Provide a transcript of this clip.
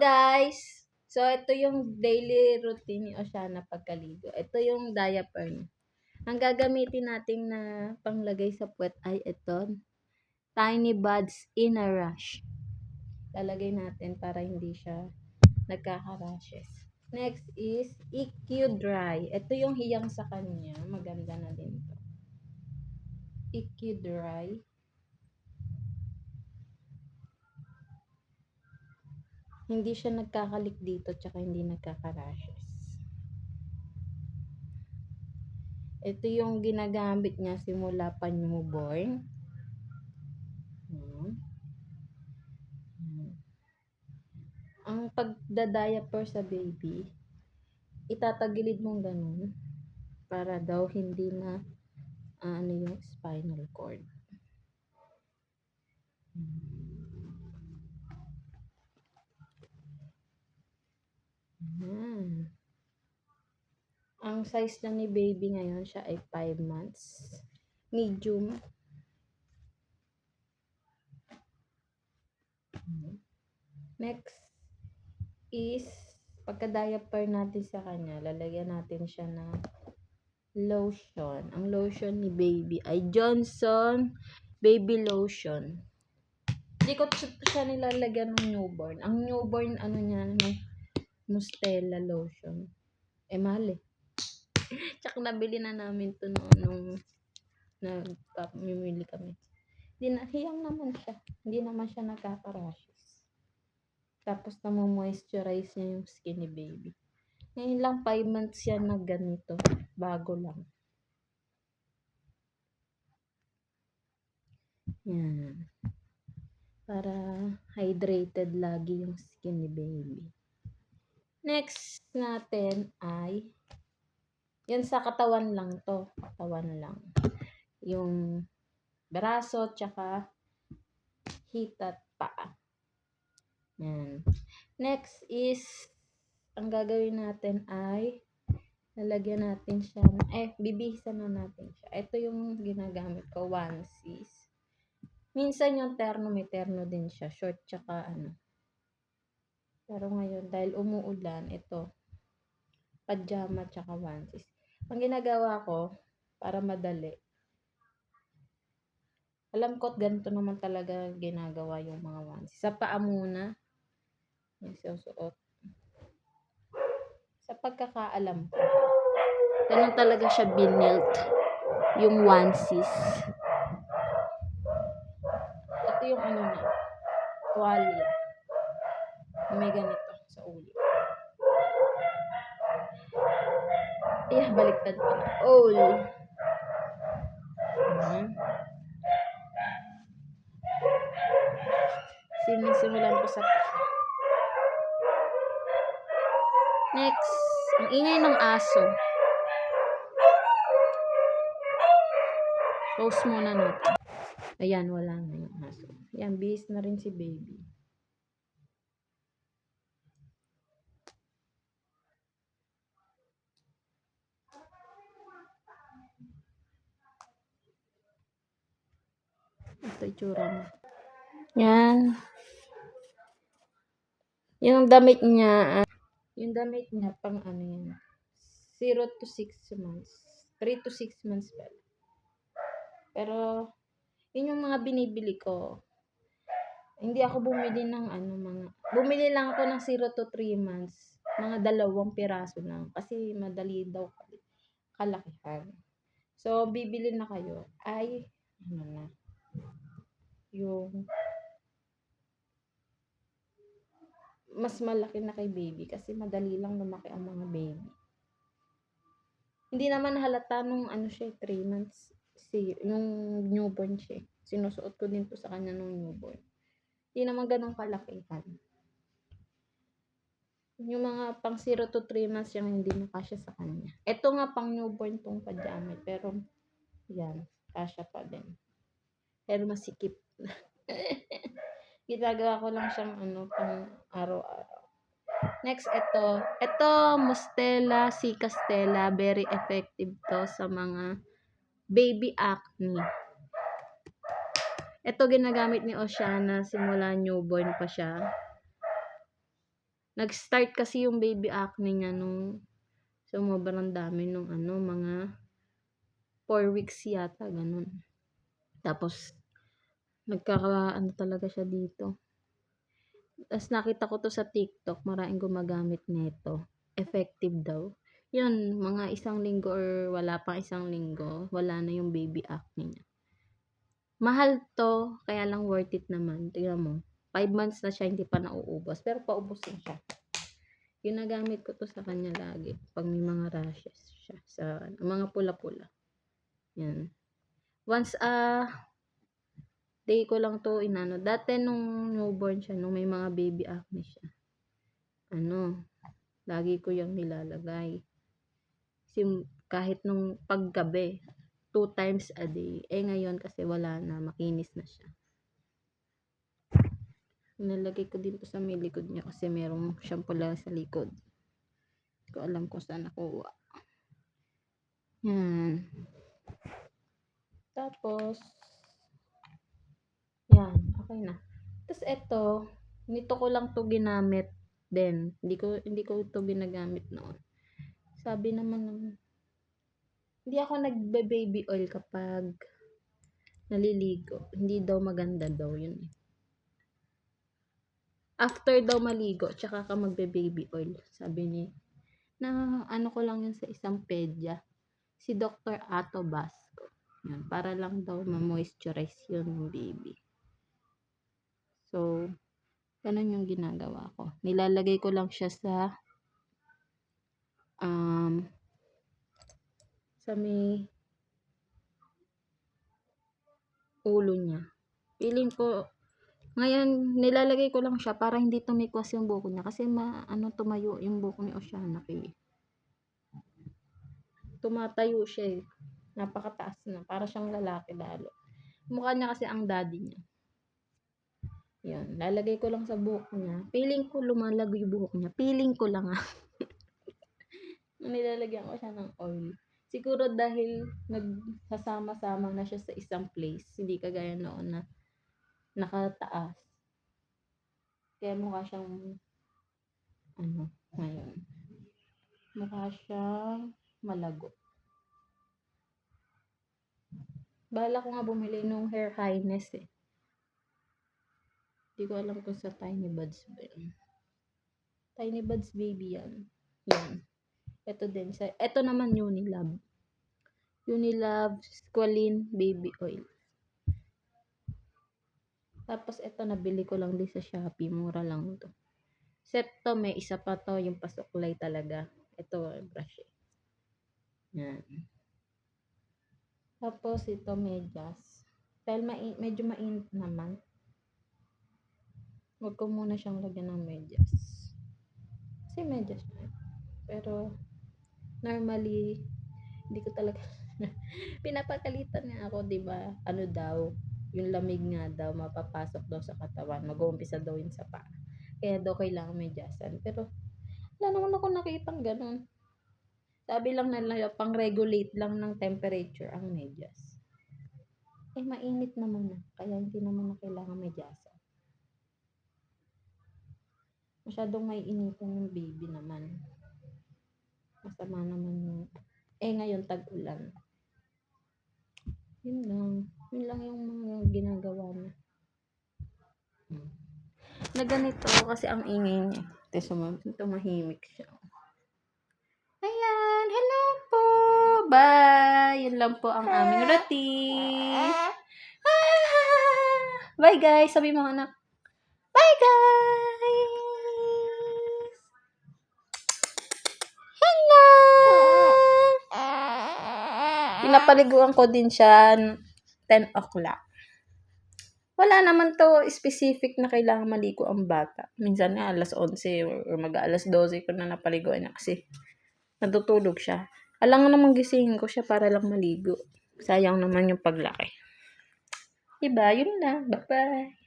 guys! So, ito yung daily routine ni Oceana pagkaligo. Ito yung diaper niya. Ang gagamitin natin na panglagay sa puwet ay ito. Tiny Buds in a Rush. Lalagay natin para hindi siya nagkaka-rashes. Next is EQ Dry. Ito yung hiyang sa kanya. Maganda na din to. EQ Dry. Hindi siya nagkakalik dito tsaka hindi nagkaka-rashes. Ito yung ginagamit niya simula pa newborn. Ang pagda-diaper sa baby, itatagilid mong ganun para daw hindi na yung spinal cord. Ang size na ni baby ngayon, siya ay 5 months. Medium. Next is, pagka-diaper natin sa kanya, lalagyan natin siya ng lotion. Ang lotion ni baby ay Johnson Baby Lotion. Hindi ko siya nilalagyan ng newborn. Ang newborn, Mustela lotion. Mahal eh. Tsaka nabili na namin to nung nagpamimili kami. Hiyang naman siya. Hindi naman siya nagkaka-rashes. Tapos moisturize niya yung skin ni baby. Ngayon lang 5 months yan na ganito. Bago lang. Yan. Para hydrated lagi yung skin ni baby. Next natin ay yan sa katawan lang to. Katawan lang. Yung braso tsaka hita at paa. Yan. Next is ang gagawin natin ay lalagyan natin siya bibihisan na natin siya. Ito yung ginagamit ko, onesies. Minsan yung terno, may terno din siya. Short tsaka Pero ngayon, dahil umuulan, ito, pajama tsaka onesies. Ang ginagawa ko, para madali, alam ko ganito naman talaga ginagawa yung mga onesies. Sa paa muna, yung susuot. Sa pagkakaalam ko, ganun talaga siya binilt, yung onesies. Ito yung niya, tuwalya. May ganito sa ulo. Baliktad pa na. Sinisimulan ko sa next, ang ingay ng aso. Pause muna natin. Ayan, wala na yung aso. Ayan, bihis na rin si baby. Ito itsura na. Yan. Yung damit niya pang yan. 0 to 6 months. 3 to 6 months pa. Pero, yun yung mga binibili ko. Hindi ako bumili ng bumili lang ako ng 0 to 3 months. Mga 2 piraso lang. Kasi madali daw kalakihan. So, bibili na kayo. Yung mas malaki na kay baby. Kasi madali lang lumaki ang mga baby. Hindi naman halata nung 3 months. Yung newborn siya. Sinusuot ko din to sa kanya nung newborn. Hindi naman ganun kalakihan. Yung mga pang 0 to 3 months yung hindi na kasya sa kanya. Ito nga pang newborn tong pajama. Pero, yan. Kasya pa din. Pero masikip. Ginagawa ko lang siyang pang araw-araw. Next, ito. Ito, Mustela, C. Castella. Very effective to sa mga baby acne. Ito ginagamit ni Oceana simula newborn pa siya. Nag-start kasi yung baby acne niya nung sobrang dami nung mga 4 weeks yata, ganun. Tapos, talaga siya dito. Tapos nakita ko to sa TikTok, maraming gumagamit nito. Effective daw. Yun, mga 1 linggo or wala pang 1 linggo, wala na yung baby acne niya. Mahal to, kaya lang worth it naman. Tingnan mo, 5 months na siya, hindi pa nauubos. Pero paubos na siya. Ginagamit ko to sa kanya lagi. Pag may mga rashes siya. Sa mga pula-pula. Yan. Once day ko lang to inano. Dati nung newborn siya, nung may mga baby acne siya. Lagi ko yung nilalagay. Kahit nung paggabi, 2 times a day. Ngayon kasi wala na, makinis na siya. Nilagay ko din to sa may likod niya kasi merong shampoo lang sa likod. Hindi ko alam kung saan nakuha. Yan. Tapos, yan. Okay na. Tapos ito, nito ko lang to ginamit din. Hindi ko to ginagamit noon. Sabi naman hindi ako nagbe-baby oil kapag naliligo. Hindi daw maganda daw yun. After daw maligo, tsaka ka magbe-baby oil. Sabi ni, ko lang yun sa isang pedya. Si Dr. Ato Basco. Yan, para lang daw ma-moisturize yun ng baby. So, ganun yung ginagawa ko. Nilalagay ko lang siya sa may ulo niya. Feeling ko, ngayon, nilalagay ko lang siya para hindi tumikwas yung buhok niya. Kasi tumayo yung buhok ni Oceanic eh. Tumatayo siya eh. Napakataas na. Para siyang lalaki lalo. Mukha niya kasi ang daddy niya. Yan. Lalagay ko lang sa buhok niya. Feeling ko lumalago yung buhok niya. Feeling ko lang nilalagyan ko siya ng oil. Siguro dahil nagsasama-sama na siya sa isang place. Hindi kagaya noon na nakataas. Kaya mukha siyang ngayon. Mukha siyang malago. Bala ko nga bumili nung hair highness eh. Hindi ko alam kung sa Tiny Buds ba yun. Tiny Buds baby yan. Yan. Ito din. Ito naman Unilab. Unilab Squalene Baby Oil. Tapos ito nabili ko lang din sa Shopee. Mura lang to. Set to, may isa pa to. Yung pasuklay talaga. Ito, brush eh. Yan. Tapos ito medyas. Dahil medyo mainit naman. Huwag ko muna siyang lagyan ng medyas. Kasi medyas na. Pero normally, hindi ko talaga pinapagalitan nga ako, 'di ba? Ano daw, yung lamig nga daw mapapasok daw sa katawan, mag-uumpisa daw yun sa paa. Kaya daw kailangan medyasan. Pero wala naman ako nakitang ganun. Sabi lang nila pang-regulate lang ng temperature ang medyas. Mainit naman na, kaya hindi naman na kailangan medyasan. Masyadong may initan ng baby naman. Masama naman yung ngayon tag-ulan. Yun lang yung mga ginagawa niya. Na ganito kasi ang ingay niya. Tumahimik siya. Ayan, hello po. Bye. Yun lang po ang aming routine. Bye guys. Sabi mo anak. Bye guys. Hello. Pinapaliguan ko din siya 10 o'clock. Wala naman to specific na kailangan maligo ang bata. Minsan nga alas 11 or mag-alas 12 ko na napaliguan niya kasi natutulog siya. Alangan naman gisingin ko siya para lang maligo. Sayang naman yung paglaki. Diba? Yun lang. Bye-bye.